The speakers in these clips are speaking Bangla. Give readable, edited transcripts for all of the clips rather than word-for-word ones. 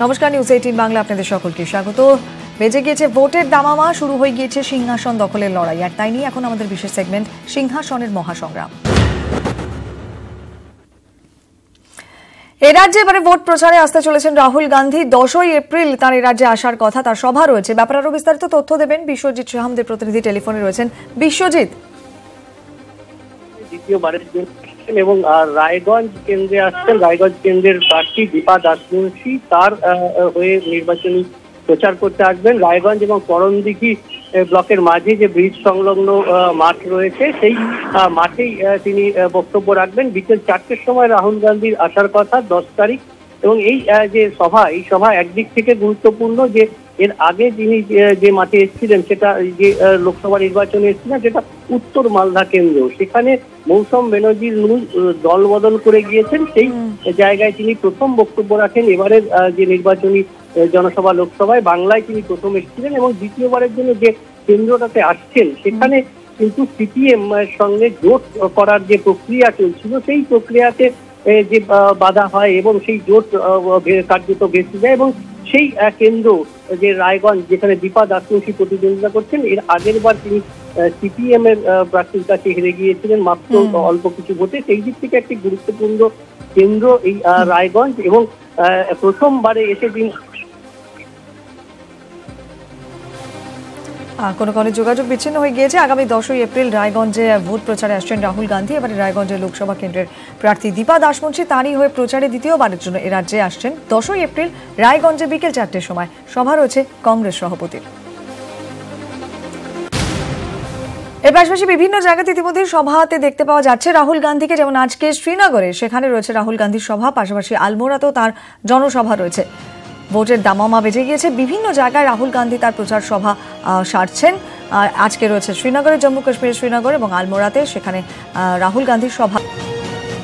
নমস্কার, নিউজ 18 বাংলা আপনাদের সকলকে স্বাগত। বেজে গিয়েছে ভোটের দামামা, শুরু হয়ে গিয়েছে সিংহাসন দখলের লড়াই, আর তাই নিয়ে এখন আমাদের বিশেষ সেগমেন্ট সিংহাসনের মহাসংগ্রাম। এ রাজ্যে এবারে ভোট প্রচারে আসতে চলেছেন রাহুল গান্ধী। 10ই এপ্রিল তার এ রাজ্যে আসার কথা, তার সভা রয়েছে। ব্যাপারে আরো বিস্তারিত তথ্য দেবেন বিশ্বজিৎ আমাদের প্রতিনিধি টেলিফোনে রয়েছেন। বিশ্বজিৎ, দ্বিতীয়বারের জন্য এবং রায়গঞ্জ কেন্দ্রে আসছেন। রায়গঞ্জ কেন্দ্রের প্রার্থী দীপা দাসমুন্সি তার হয়ে নির্বাচনী প্রচার করতে আসবেন। রায়গঞ্জ এবং করণদিঘি ব্লকের মাঝে যে ব্রিজ সংলগ্ন মাঠ রয়েছে, সেই মাঠেই তিনি বক্তব্য রাখবেন। বিকেল 4টের সময় রাহুল গান্ধীর আসার কথা 10 তারিখ। এবং এই যে সভা, এই সভা একদিক থেকে গুরুত্বপূর্ণ যে এর আগে তিনি যে মাঠে এসেছিলেন, সেটা যে লোকসভা নির্বাচনে এসেছিলেন, সেটা উত্তর মালদা কেন্দ্র। সেখানে মৌসুম ব্যানার্জির দল বদল করে গিয়েছেন, সেই জায়গায় তিনি প্রথম বক্তব্য রাখেন। এবারের যে নির্বাচনী জনসভা লোকসভায় বাংলায় তিনি প্রথম এসেছিলেন এবং দ্বিতীয়বারের জন্য যে কেন্দ্রটাতে আসছেন, সেখানে কিন্তু সিপিএম সঙ্গে জোট করার যে প্রক্রিয়া চলছিল, সেই প্রক্রিয়াতে যে বাধা হয় এবং সেই জোট কার্যত ভেস্তে যায়। এবং সেই কেন্দ্র যে রায়গঞ্জ, যেখানে দীপা দাসমুন্সি প্রতিদ্বন্দ্বিতা করছেন, এর আগের বার তিনি সিপিএম এর প্রার্থীর কাছে হেরে গিয়েছিলেন মাত্র অল্প কিছু ভোটে। সেই দিক থেকে একটি গুরুত্বপূর্ণ কেন্দ্র এই রায়গঞ্জ। এবং প্রথমবারে এসে তিনি কোনো যোগাযোগ বিচ্ছিন্ন হয়ে গিয়েছে। আগামী 10ই এপ্রিল রায়গঞ্জে ভোট প্রচারে আসছেন রাহুল গান্ধী। এবারে রায়গঞ্জের লোকসভা কেন্দ্রের প্রার্থী দীপা দাসমুন্সি তারই হয়ে প্রচারে দ্বিতীয়বারের জন্য এ রাজ্যে আসছেন। 10ই এপ্রিল রায়গঞ্জে বিকেল 4টের সময় সভা রয়েছে কংগ্রেস সভাপতির। এর পাশাপাশি বিভিন্ন জায়গাতে ইতিমধ্যে সভাতে দেখতে পাওয়া যাচ্ছে রাহুল গান্ধীকে। যেমন আজকে শ্রীনগরে, সেখানে রয়েছে রাহুল গান্ধীর সভা, পাশাপাশি আলমোড়াতেও তার জনসভা রয়েছে। ভোটের দামামা বেজে গিয়েছে, বিভিন্ন জায়গায় রাহুল গান্ধী তার প্রচার সভা সারছেন। আজকে রয়েছে শ্রীনগরে, জম্মু কাশ্মীরের শ্রীনগর এবং আলমোড়াতে, সেখানে রাহুল গান্ধীর সভা।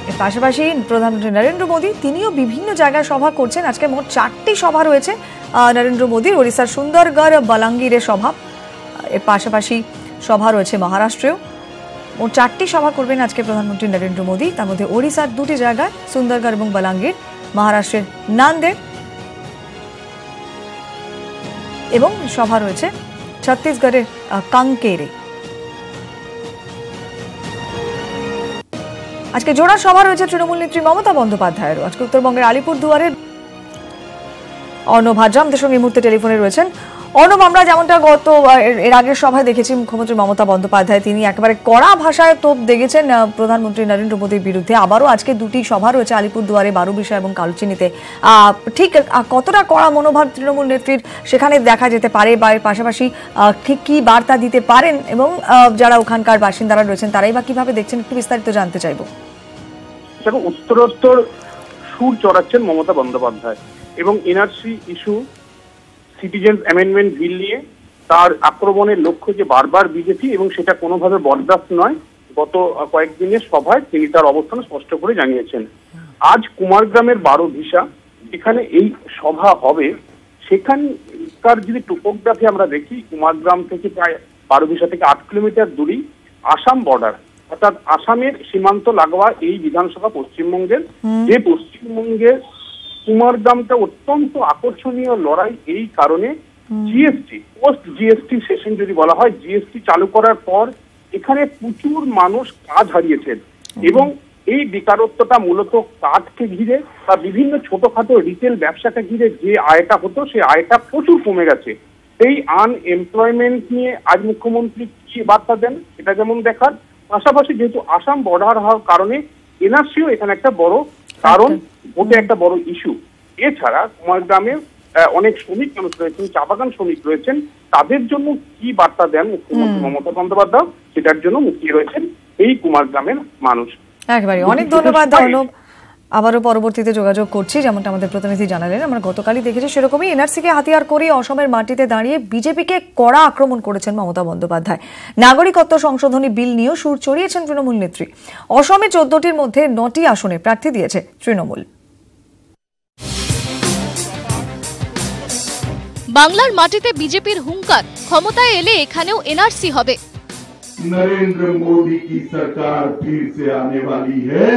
এর পাশাপাশি প্রধানমন্ত্রী নরেন্দ্র মোদী, তিনিও বিভিন্ন জায়গায় সভা করছেন। আজকে মোট 4টি সভা রয়েছে নরেন্দ্র মোদীর। ওড়িশার সুন্দরগড়, বালাঙ্গীরে সভা। এর পাশাপাশি সভা রয়েছে মহারাষ্ট্রেও। মোট 4টি সভা করবেন আজকে প্রধানমন্ত্রী নরেন্দ্র মোদী। তার মধ্যে ওড়িশার 2টি জায়গায়, সুন্দরগড় এবং বালাঙ্গীর, মহারাষ্ট্রের নান্দেড়, এবং সভা রয়েছে ছত্তিশগড়ের কাঙ্কেরে। আজকে জোড়া সভা রয়েছে তৃণমূল নেত্রী মমতা বন্দ্যোপাধ্যায়েরও। আজকে উত্তরবঙ্গের আলিপুরদুয়ারের অর্ণব হাজরা আমাদের সঙ্গে এই মুহূর্তে টেলিফোনে রয়েছেন। অর্ণব, আমরা যেমনটা এর আগের সভায় দেখেছি, মুখ্যমন্ত্রী মমতা বন্দ্যোপাধ্যায় তিনি একেবারে কড়া ভাষায় তোপ দেখেছেন প্রধানমন্ত্রী নরেন্দ্র মোদীর বিরুদ্ধে। আবারও আজকে 2টি সভা রয়েছে আলিপুরদুয়ারে, বারুবিশা এবং কালচিনিতে। ঠিক কতটা কড়া মনোভাব তৃণমূল নেত্রীর সেখানে দেখা যেতে পারে, বা এর পাশাপাশি ঠিক কি বার্তা দিতে পারেন, এবং যারা ওখানকার বাসিন্দারা রয়েছেন তারাই বা কিভাবে দেখছেন, একটু বিস্তারিত জানতে চাইবো। উত্তরোত্তর সুর চড়াচ্ছেন মমতা বন্দ্যোপাধ্যায় এবং NRC issue, citizens amendment bill নিয়ে তার আক্রমণের লক্ষ্য যে বারবার বিজেপি, এবং সেটা কোনোভাবে বরদাস্ত নয়। গত কয়েকদিনের সভায় তিনি তার অবস্থান স্পষ্ট করে জানিয়েছেন। আজ কুমারগ্রামের বারুভিশা, যেখানে এই সভা হবে, সেখানকার যদি টোপোগ্রাফি আমরা দেখি, কুমারগ্রাম থেকে প্রায় বারুভিশা থেকে 8 কিলোমিটার দূরেই আসাম বর্ডার, অর্থাৎ আসামের সীমান্ত লাগোয়া এই বিধানসভা পশ্চিমবঙ্গের। যে পশ্চিমবঙ্গের কুমারগ্রামটা অত্যন্ত আকর্ষণীয় লড়াই এই কারণে, জিএসটি, পোস্ট জিএসটি সেশন যদি বলা হয়, জিএসটি চালু করার পর এখানে প্রচুর মানুষ কাজ হারিয়েছেন এবং এই বেকারত্বটা মূলত কাঠকে ঘিরে বা বিভিন্ন ছোটখাটো রিটেল ব্যবসাকে ঘিরে যে আয়টা হতো, সেই আয়টা প্রচুর কমে গেছে। এই আনএমপ্লয়মেন্ট নিয়ে আজ মুখ্যমন্ত্রী কি বার্তা দেন, এটা যেমন দেখার। পাশাপাশি যেহেতু আসাম বর্ডার হওয়ার কারণে এনআরসিও এখানে একটা বড় কারণ, ভোটে একটা বড় ইস্যু। এছাড়া কুমারগ্রামে অনেক শ্রমিক মানুষ রয়েছেন, চা বাগান শ্রমিক রয়েছেন, তাদের জন্য কি বার্তা দেন মুখ্যমন্ত্রী মমতা বন্দ্যোপাধ্যায়, সেটার জন্য মুখিয়ে রয়েছেন এই কুমারগ্রামের মানুষ। একেবারে অনেক ধন্যবাদ অর্ণব। আবারও পরবর্তীতে যোগাযোগ করছি। যেমনটা আমাদের প্রতিনিধি জানালেন, আমরা গতকালই দেখেছি, সেরকমই এনআরসিকে হাতিয়ার করে অসমের মাটিতে দাঁড়িয়ে বিজেপিকে কড়া আক্রমণ করেছেন মমতা বন্দ্যোপাধ্যায়। নাগরিকত্ব সংশোধনী বিল নিয়েও সুর চড়িয়েছেন তৃণমূল নেত্রী। অসমে 14টির মধ্যে 9টি আসনে প্রার্থী দিয়েছে তৃণমূল। বাংলার মাটিতে বিজেপির হুঙ্কার, ক্ষমতায় এলে এখানেও এনআরসি হবে। नरेंद्र मोदी की सरकार फिर से आने वाली है।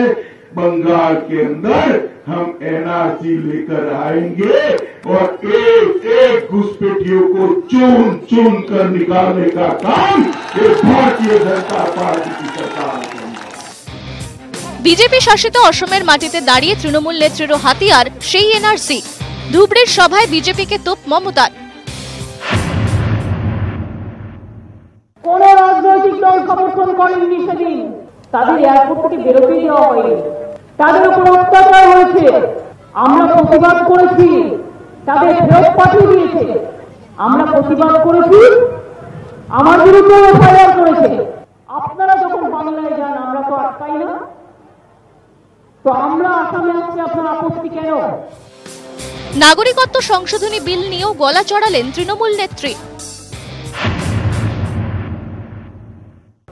बंगाल के अंदर हम एनआरसी लेकर आएंगे और एक एक घुसपैठियों को चुन चुन कर निकालने का काम ये भारतीय जनता पार्टी की सरकार करेगी। বিজেপি শাসিত অসমের মাটিতে দাঁড়িয়ে তৃণমূল নেত্রীরও হাতিয়ার সেই এনআরসি। ধুবড়ির সভায় বিজেপিকে তোপ মমতার। কোন রাজনৈতিক দল সমর্থন করেননি সেদিন, তাদের এয়ারপোর্ট থেকে বেরোতে দেওয়া হয়নি, তাদের উপর অত্যাচার হয়েছে, আমরা প্রতিবাদ করেছি, তাদের ফেরত পাঠিয়ে দিয়েছে, আমরা প্রতিবাদ করেছি, আমার বিরুদ্ধে এফআইআর করেছে। আপনারা যখন বাংলায় যান আমরা তো আটকাই না, তো আমরা আসামে আসছি, আপনার আপত্তি কেন? নাগরিকত্ব সংশোধনী বিল নিয়েও গলা চড়ালেন তৃণমূল নেত্রী।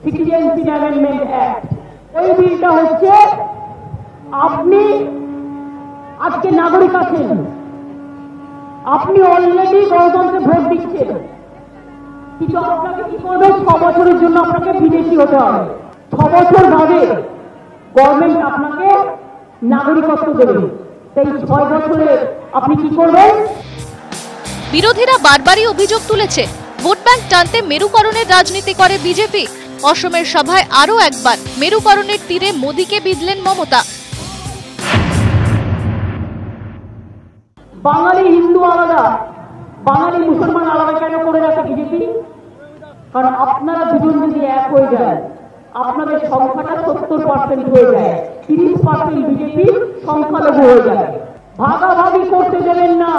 সিটিজেনশিপ অ্যামেন্ডমেন্ট অ্যাক্ট, ওই বিলটা হচ্ছে আপনি আজকে নাগরিক আছেন, আপনি অলরেডি গণতন্ত্রে ভোট দিচ্ছেন, কিন্তু আপনাকে কি করবে? 6 বছরের জন্য আপনাকে বিদেশি হতে হবে। 6 বছর বাদে গভর্নমেন্ট আপনাকে নাগরিকত্ব দেবে। সেই 6 বছরে আপনি কি করবেন? বিরোধীরা বারবারই অভিযোগ তুলেছে ভোট ব্যাংক টানতে মেরুকরণের রাজনীতি করে বিজেপি। অসমের সভায় আরও একবার মেরুকরণের তীরে মোদীকে বিঁধলেন মমতা। বাঙালি হিন্দু আলাদা, বাঙালি মুসলমান আলাদা কেন করে রাখে বিজেপি? কারণ আপনারা দুজন যদি এক হয়ে যায় আপনাদের সংখ্যাটা 70% হয়ে যায়, 30% বিজেপি সংখ্যালঘু হয়ে যায়। ভাগাভাগি করতে দেবেন না।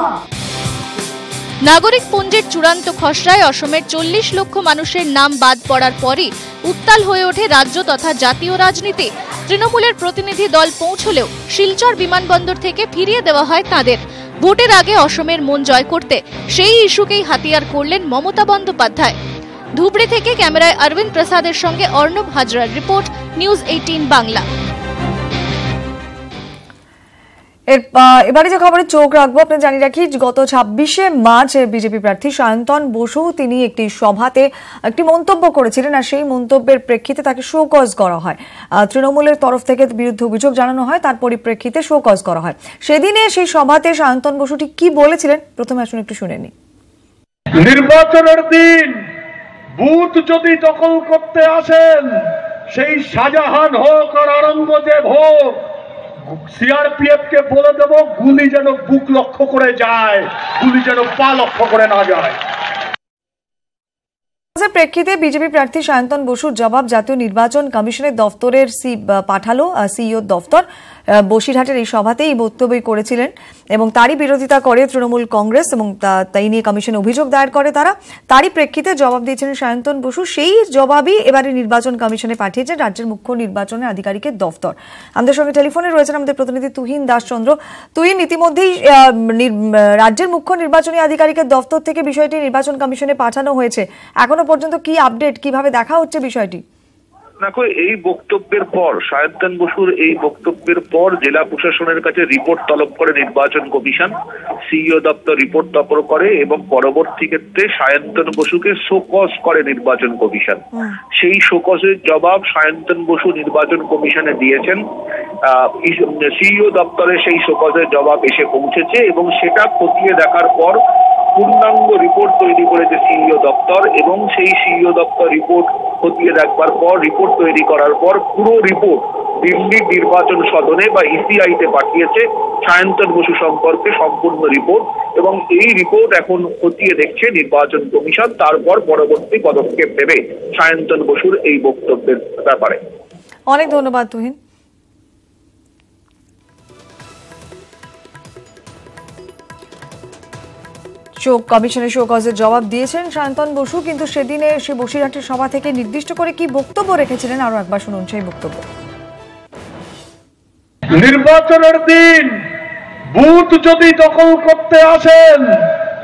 নাগরিক পঞ্জীর চূড়ান্ত খসড়ায় অসমের 40 লক্ষ মানুষের নাম বাদ পড়ার পরই উত্তাল হয়ে ওঠে রাজ্য তথা জাতীয় রাজনীতি। তৃণমূলের প্রতিনিধি দল পৌঁছলেও শিলচর বিমানবন্দর থেকে ফিরিয়ে দেওয়া হয় তাদের। ভোটের আগে অসমের মন জয় করতে সেই ইস্যুকেই হাতিয়ার করলেন মমতা বন্দ্যোপাধ্যায়। ধুবড়ি থেকে ক্যামেরায় অরবিন্দ প্রসাদের সঙ্গে অর্ণব হাজরার রিপোর্ট, নিউজ 18 বাংলা। এবারে যে খবরে চোখ রাখবো, আপনি জানি রাখি গত 26শে মার্চ বিজেপি প্রার্থী সায়ন্তন বসু তিনি একটি সভাতে একটি মন্তব্য করেছিলেন, আর সেই মন্তব্যের প্রেক্ষিতে তাকে শোকজ করা হয়। তৃণমূলের তরফ থেকে বিরুদ্ধে অভিযোগ জানানো হয়, তার পরিপ্রেক্ষিতে শোকজ করা হয়। সেদিনে সেই সভাতে সায়ন্তন বসু ঠিক কি বলেছিলেন প্রথমে আসুন একটু শুনে নি। নির্বাচনের দিন বুথ যদি দখল করতে আসেন, সেই শাহজাহান হোক আর আওরঙ্গজেব হোক, সিআরপিএফ কে বলে দেব গুলি যেন বুক লক্ষ্য করে যায়, গুলি যেন পা লক্ষ্য করে না যায়। প্রেক্ষিতে বিজেপি প্রার্থী সায়ন্তন বসুর জবাব জাতীয় নির্বাচন কমিশনের দফতরের পাঠালো সিইও দফতর। বসিরহাটের এই সভাতেই বক্তব্য করেছিলেন এবং তারই বিরোধিতা করে তৃণমূল কংগ্রেস এবং তাই নিয়ে কমিশনে অভিযোগ দায়ের করে তারা। তারই প্রেক্ষিতে জবাব দিয়েছিলেন সায়ন্তন বসু। সেই জবাবই এবারে নির্বাচন কমিশনে পাঠিয়েছেন রাজ্যের মুখ্য নির্বাচনের আধিকারিকের দফতর। আমাদের সঙ্গে টেলিফোনে রয়েছেন আমাদের প্রতিনিধি তুহিন দাসচন্দ্র। তুহিন, ইতিমধ্যেই রাজ্যের মুখ্য নির্বাচনী আধিকারিকের দফতর থেকে বিষয়টি নির্বাচন কমিশনে পাঠানো হয়েছে। এখনো পর্যন্ত কি আপডেট, কিভাবে দেখা হচ্ছে বিষয়টি? দেখো, এই বক্তব্যের পর সায়ন্তন বসুর এই বক্তব্যের পর জেলা প্রশাসনের কাছে রিপোর্ট তলব করে নির্বাচন কমিশন, সিইও দপ্তর রিপোর্ট তলব করে এবং পরবর্তী ক্ষেত্রে সায়ন্তন বসুকে শোকজ করে নির্বাচন কমিশন। সেই শোকজের জবাব সায়ন্তন বসু নির্বাচন কমিশনে দিয়েছেন। সিইও দপ্তরে সেই শোকজের জবাব এসে পৌঁছেছে এবং সেটা খতিয়ে দেখার পর পূর্ণাঙ্গ রিপোর্ট তৈরি করেছে সিইও দপ্তর এবং সেই সিইও দপ্তর রিপোর্ট খতিয়ে দেখবার পর, রিপোর্ট তৈরি করার পর পুরো রিপোর্ট দিল্লির নির্বাচন সদনে বা ইসিআইতে পাঠিয়েছে সায়ন্তন বসু সম্পর্কে সম্পূর্ণ রিপোর্ট, এবং এই রিপোর্ট এখন খতিয়ে দেখছে নির্বাচন কমিশন। তারপর পরবর্তী পদক্ষেপ নেবে সায়ন্তন বসুর এই বক্তব্যের ব্যাপারে। অনেক ধন্যবাদ তুহিন। কমিশনের শোকজের জবাব দিয়েছেন সায়ন্তন বসু, কিন্তু সেদিনে সে বসিরহাটের সভা থেকে নির্দিষ্ট করে কি বক্তব্য রেখেছিলেন আরো একবার শুনুন সেই বক্তব্য। নির্বাচনের দিন বুথ যদি দখল করতে আসেন,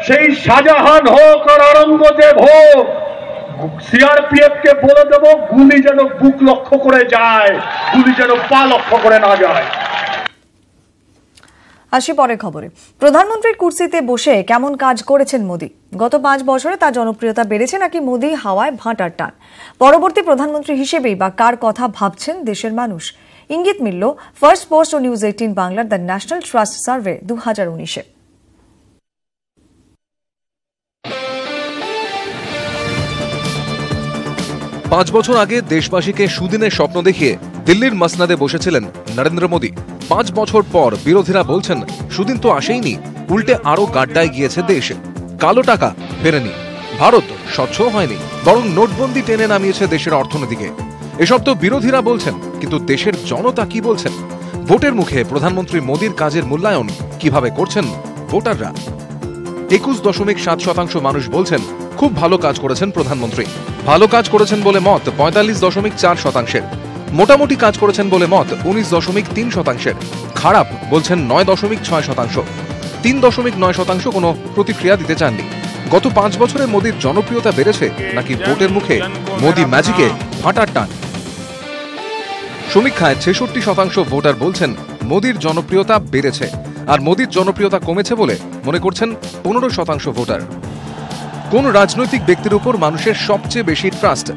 সেই শাহজাহান হোক আর আওরঙ্গজেব হোক, সিআরপিএফ কে বলে দেব গুলি যেন বুক লক্ষ্য করে যায়, গুলি যেন পা লক্ষ্য করে না যায়। আসি পরের খবরে। প্রধানমন্ত্রীর কুর্সিতে বসে কেমন কাজ করেছেন মোদী? গত 5 বছরে তার জনপ্রিয়তা বেড়েছে নাকি মোদী হাওয়ায় ভাঁটার টান? পরবর্তী প্রধানমন্ত্রী হিসেবেই বা কার কথা ভাবছেন দেশের মানুষ? ইঙ্গিত মিলল ফার্স্ট পোস্ট ও নিউজ 18 বাংলার দ্য ন্যাশনাল ট্রাস্ট সার্ভে 2019-এ। 5 বছর আগে দেশবাসীকে সুদিনের স্বপ্ন দেখিয়ে দিল্লির মসনদে বসেছিলেন নরেন্দ্র মোদী। 5 বছর পর বিরোধীরা বলছেন সুদিন তো আসেইনি, উল্টে আরো গাড্ডায় গিয়েছে দেশ। কালো টাকা ফেরেনি, ভারত স্বচ্ছ হয়নি, বরং নোটবন্দি টেনে নামিয়েছে দেশের অর্থনীতিকে। এসব তো বিরোধীরা বলছেন, কিন্তু দেশের জনতা কি বলছেন? ভোটের মুখে প্রধানমন্ত্রী মোদীর কাজের মূল্যায়ন কিভাবে করছেন ভোটাররা? 21.7% মানুষ বলছেন খুব ভালো কাজ করেছেন প্রধানমন্ত্রী। ভালো কাজ করেছেন বলে মত 45.4%। মোটামুটি কাজ করেছেন বলে মত 19.3%। খারাপ বলছেন 9.6%। 3.9% কোনো প্রতিক্রিয়া দিতে চাননি। গত 5 বছরে মোদীর জনপ্রিয়তা বেড়েছে নাকি ভোটের মুখে মোদী ম্যাজিকে ভাঁটার টান? সমীক্ষায় 66% ভোটার বলছেন মোদীর জনপ্রিয়তা বেড়েছে, আর মোদীর জনপ্রিয়তা কমেছে বলে মনে করছেন 15% ভোটার। কোন রাজনৈতিক ব্যক্তির উপর মানুষের সবচেয়ে বেশি ট্রাস্ট?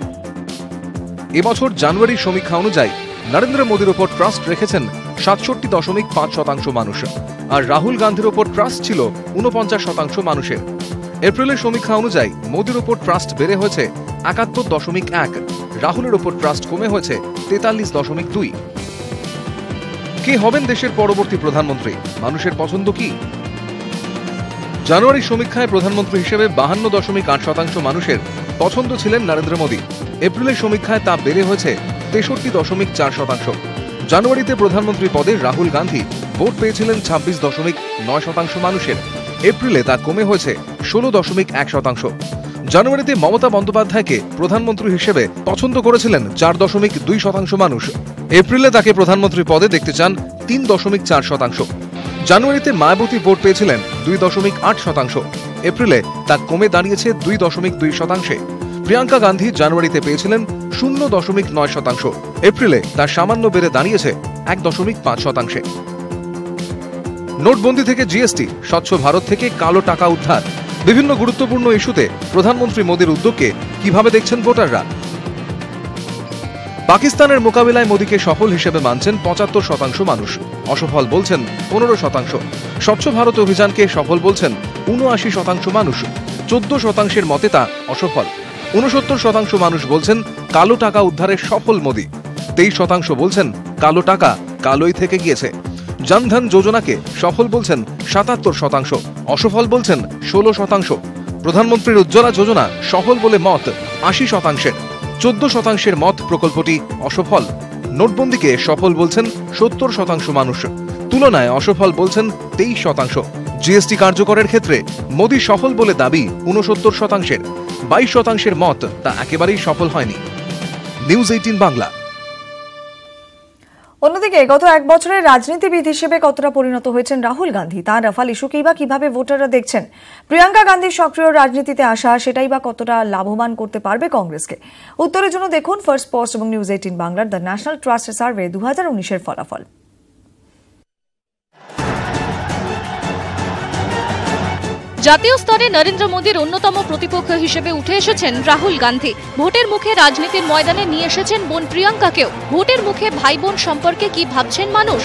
এবছর জানুয়ারির সমীক্ষা অনুযায়ী নরেন্দ্র মোদীর উপর ট্রাস্ট রেখেছেন 67.5% মানুষ, আর রাহুল গান্ধীর উপর ট্রাস্ট ছিল 49% মানুষের। এপ্রিলের সমীক্ষা অনুযায়ী মোদীর উপর ট্রাস্ট বেড়ে হয়েছে 71.1, রাহুলের উপর ট্রাস্ট কমে হয়েছে 43.2। কে হবেন দেশের পরবর্তী প্রধানমন্ত্রী? মানুষের পছন্দ কি? জানুয়ারির সমীক্ষায় প্রধানমন্ত্রী হিসেবে 52.8% মানুষের পছন্দ ছিলেন নরেন্দ্র মোদী। এপ্রিলের সমীক্ষায় তা বেড়ে হয়েছে 63.4%। জানুয়ারিতে প্রধানমন্ত্রী পদে রাহুল গান্ধী ভোট পেয়েছিলেন 26.9% মানুষের। এপ্রিলে তা কমে হয়েছে 16.1%। জানুয়ারিতে মমতা বন্দ্যোপাধ্যায়কে প্রধানমন্ত্রী হিসেবে পছন্দ করেছিলেন 4.2% মানুষ। এপ্রিলে তাকে প্রধানমন্ত্রী পদে দেখতে চান 3.4%। জানুয়ারিতে মায়াবতী ভোট পেয়েছিলেন 2.8%। এপ্রিলে তা কমে দাঁড়িয়েছে 2.2%। প্রিয়াঙ্কা গান্ধী জানুয়ারিতে পেয়েছিলেন 0.9%। এপ্রিলে তা সামান্য বেড়ে দাঁড়িয়েছে 1.5%। নোটবন্দি থেকে জিএসটি, স্বচ্ছ ভারত থেকে কালো টাকা উদ্ধার, বিভিন্ন গুরুত্বপূর্ণ ইস্যুতে প্রধানমন্ত্রী মোদীর উদ্যোগকে কিভাবে দেখছেন ভোটাররা? পাকিস্তানের মোকাবিলায় মোদীকে সফল হিসেবে মানছেন 75% মানুষ, অসফল বলছেন 15%। স্বচ্ছ ভারত অভিযানকে সফল বলছেন 79% মানুষ, 14% মতে তা অসফল। 69% মানুষ বলছেন কালো টাকা উদ্ধারে সফল মোদী, 23% বলছেন কালো টাকা কালোই থেকে গিয়েছে। জনধন যোজনাকে সফল বলছেন 77%, অসফল বলছেন 16%। প্রধানমন্ত্রীর উজ্জ্বলা যোজনা সফল বলে মত 80%। 14% মত প্রকল্পটি অসফল। নোটবন্দিকে সফল বলছেন 70% মানুষ, তুলনায় অসফল বলছেন 23%। জিএসটি কার্যকরের ক্ষেত্রে মোদী সফল বলে দাবি 69%। 22% মত তা একেবারেই সফল হয়নি। নিউজ 18 বাংলা। অন্যদিকে গত 1 বছরের রাজনীতিবিদ হিসেবে কতটা পরিণত হয়েছেন রাহুল গান্ধী, তার রাফাল ইস্যুকেই বা কিভাবে ভোটাররা দেখছেন? প্রিয়াঙ্কা গান্ধীর সক্রিয় রাজনীতিতে আসা সেটাই বা কতটা লাভবান করতে পারবে কংগ্রেসকে? উত্তরের জন্য দেখুন ফার্স্ট পোস্ট এবং নিউজ 18 বাংলার দ্য ন্যাশনাল ট্রাস্ট সার্ভে 2019-এর ফলাফল। জাতীয় স্তরে নরেন্দ্র মোদীর অন্যতম প্রতিপক্ষ হিসেবে উঠে এসেছেন রাহুল গান্ধী। ভোটের মুখে রাজনীতির ময়দানে নিয়ে এসেছেন বোন প্রিয়াঙ্কাকেও। ভোটের মুখে ভাই বোন সম্পর্কে কি ভাবছেন মানুষ?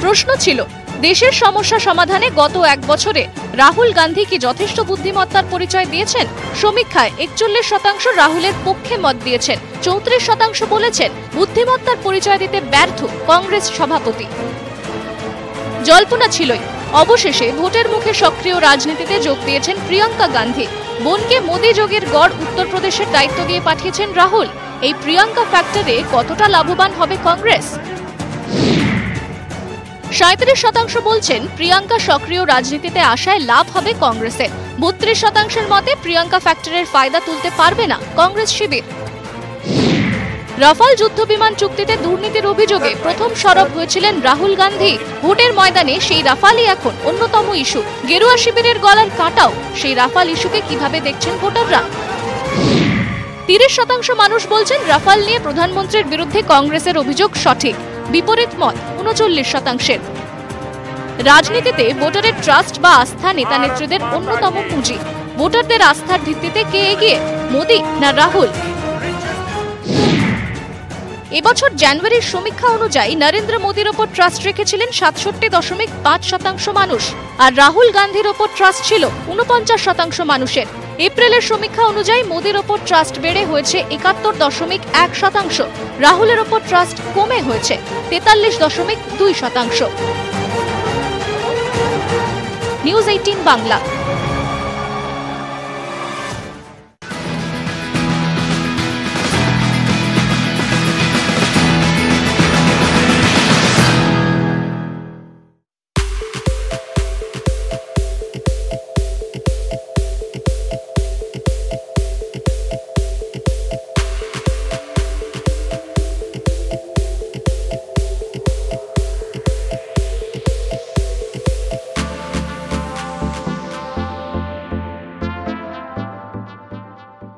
প্রশ্ন ছিল, দেশের সমস্যা সমাধানে গত 1 বছরে রাহুল গান্ধী কি যথেষ্ট বুদ্ধিমত্তার পরিচয় দিয়েছেন? সমীক্ষায় 41% রাহুলের পক্ষে মত দিয়েছেন, 34% বলেছেন বুদ্ধিমত্তার পরিচয় দিতে ব্যর্থ কংগ্রেস সভাপতি। জল্পনা ছিলই, অবশেষে ভোটের মুখে সক্রিয় রাজনীতিতে যোগ দিয়েছেন প্রিয়াঙ্কা গান্ধী। বোনকে মোদী যোগের গড় উত্তরপ্রদেশের দায়িত্ব দিয়ে পাঠিয়েছেন রাহুল। এই প্রিয়াঙ্কা ফ্যাক্টরে কতটা লাভবান হবে কংগ্রেস? 37% বলছেন প্রিয়াঙ্কা সক্রিয় রাজনীতিতে আসায় লাভ হবে কংগ্রেসের। 32% মতে প্রিয়াঙ্কা ফ্যাক্টরের ফায়দা তুলতে পারবে না কংগ্রেস শিবির। রাফাল যুদ্ধ বিমান চুক্তিতে দুর্নীতির অভিযোগে প্রথম সরব হয়েছিলেন রাহুল গান্ধী। ভোটের ময়দানে সেই রাফালই এখন অন্যতম ইস্যু। গেরুয়া শিবিরের গলার কাঁটাও সেই রাফাল ইস্যুকে কিভাবে দেখছেন ভোটাররা? 30% মানুষ বলছেন রাফাল নিয়ে প্রধানমন্ত্রীর বিরুদ্ধে কংগ্রেসের অভিযোগ সঠিক। বিপরীত মত 39%। রাজনীতিতে ভোটারের ট্রাস্ট বা আস্থা নেতা নেত্রীদের অন্যতম পুঁজি। ভোটারদের আস্থার ভিত্তিতে কে এগিয়ে, মোদি না রাহুল? এবছর জানুয়ারির সমীক্ষা অনুযায়ী নরেন্দ্র মোদীর ওপর ট্রাস্ট রেখেছিলেন ৬৭.৫% মানুষ, আর রাহুল গান্ধীর ওপর ট্রাস্ট ছিল ৪৯% মানুষের। এপ্রিলের সমীক্ষা অনুযায়ী মোদীর ওপর ট্রাস্ট বেড়ে হয়েছে ৭১.১%, রাহুলের ওপর ট্রাস্ট কমে হয়েছে ৪৩.২%। নিউজ 18 বাংলা।